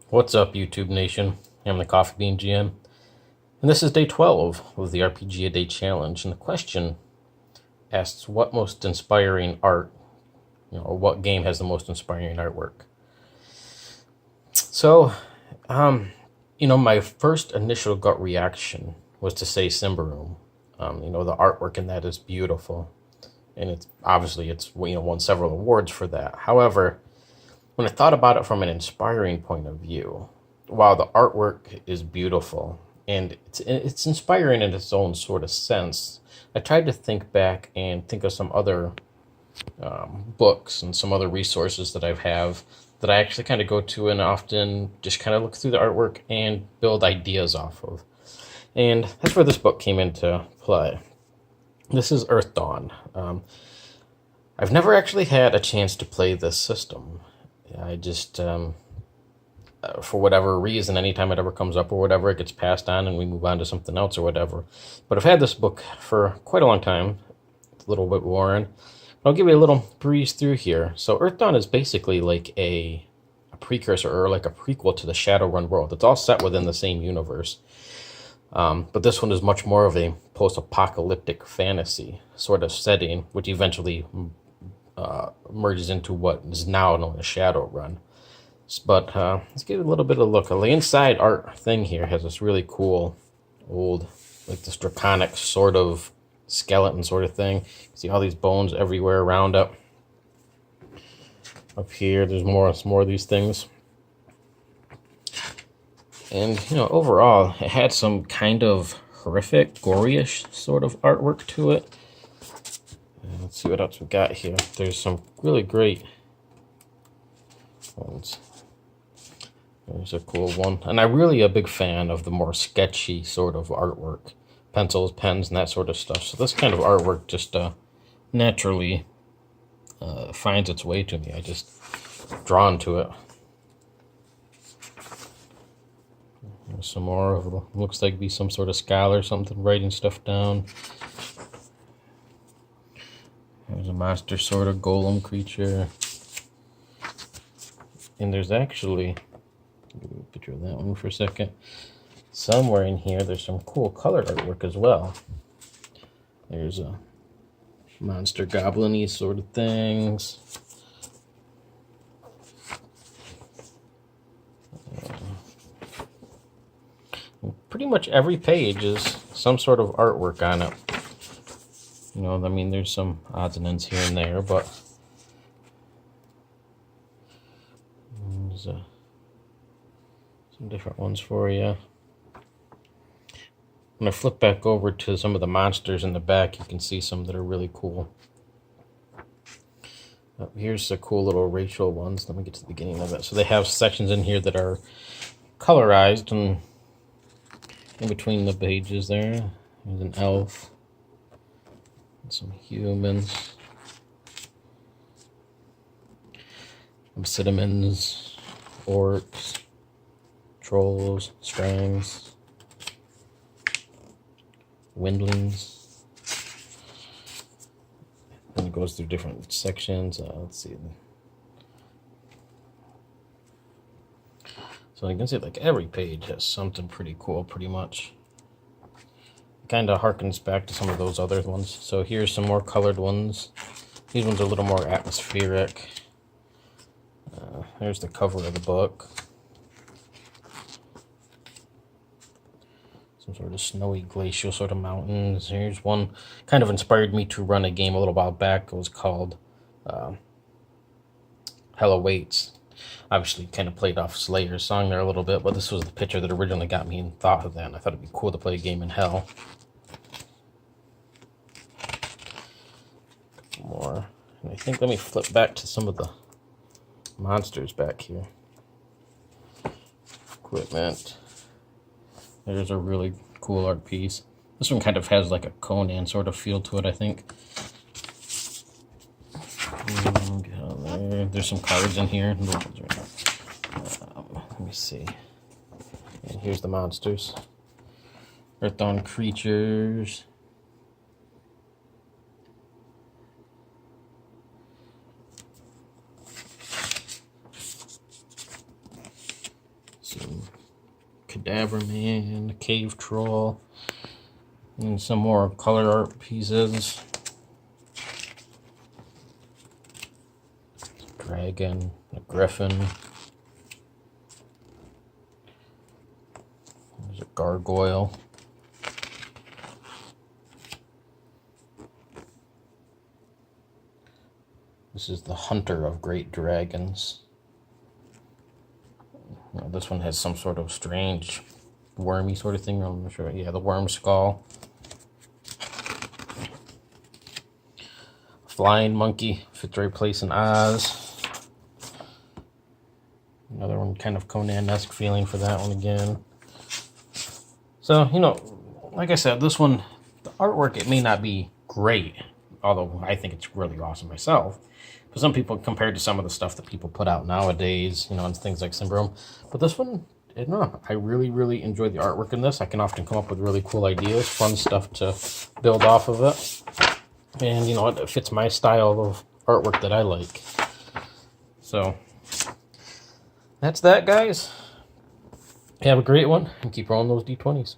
What's up, YouTube Nation? I'm the Coffee Bean GM, and this is day 12 of the RPG A Day Challenge. And the question asks, what most inspiring art, or what game has the most inspiring artwork? So, my first initial gut reaction was to say Symbaroum. The artwork in that is beautiful, and it's won several awards for that. However, when I thought about it from an inspiring point of view, while the artwork is beautiful and it's inspiring in its own sort of sense, I tried to think back and think of some other books and some other resources that I have that I actually kind of go to and often just kind of look through the artwork and build ideas off of. And that's where this book came into play. This is Earthdawn. I've never actually had a chance to play this system. I just, for whatever reason, anytime it ever comes up or whatever, it gets passed on and we move on to something else or whatever. But I've had this book for quite a long time. It's a little bit worn. I'll give you a little breeze through here. So Earthdawn is basically like a precursor or like a prequel to the Shadowrun world. It's all set within the same universe. But this one is much more of a post-apocalyptic fantasy sort of setting, which eventually merges into what is now known as Shadowrun. But let's give it a little bit of a look. The inside art thing here has this really cool old, like this draconic sort of skeleton sort of thing. You see all these bones everywhere around it. Up here, there's some more of these things. And, overall, it had some kind of horrific, goryish sort of artwork to it. And let's see what else we got here. There's some really great ones. There's a cool one. And I'm really a big fan of the more sketchy sort of artwork. Pencils, pens, and that sort of stuff. So this kind of artwork just naturally finds its way to me. I just drawn to it. There's some more of it. Looks like be some sort of scholar or something writing stuff down. There's a monster sort of golem creature. And there's actually, give me a picture of that one for a second. Somewhere in here, there's some cool color artwork as well. There's a monster goblin-y sort of things. Pretty much every page is some sort of artwork on it. There's some odds and ends here and there, but there's some different ones for you. When I flip back over to some of the monsters in the back, you can see some that are really cool. Here's the cool little racial ones. Let me get to the beginning of it. So they have sections in here that are colorized, and in between the pages there's an elf and some humans, some cinnamons, orcs, trolls, strangs, windlings. And it goes through different sections. Let's see. So you can see like every page has something pretty cool, pretty much. It kind of harkens back to some of those other ones. So here's some more colored ones. These ones are a little more atmospheric. Here's the cover of the book. Some sort of snowy glacial sort of mountains. Here's one kind of inspired me to run a game a little while back. It was called Hell Awaits. Obviously kind of played off Slayer's song there a little bit, but this was the picture that originally got me in thought of that, and I thought it'd be cool to play a game in hell. More. And I think, let me flip back to some of the monsters back here. Equipment. There's a really cool art piece. This one kind of has like a Conan sort of feel to it, I think. There's some cards in here. Let me see. And here's the monsters. Earthdawn creatures. Cadaver Man, Cave Troll, and some more color art pieces. Dragon, a griffin. There's a gargoyle. This is the Hunter of Great Dragons. Now, this one has some sort of strange wormy sort of thing. I'm not sure. Yeah, the worm skull. Flying monkey, fits right place in Oz. Another one, kind of Conan-esque feeling for that one again. So, you know, like I said, this one, the artwork, it may not be great, although I think it's really awesome myself. For some people, compared to some of the stuff that people put out nowadays, you know, and things like Symbaroum. But this one, I really, really enjoy the artwork in this. I can often come up with really cool ideas, fun stuff to build off of it. And, you know, it fits my style of artwork that I like. So, that's that, guys. Have a great one, and keep rolling those D20s.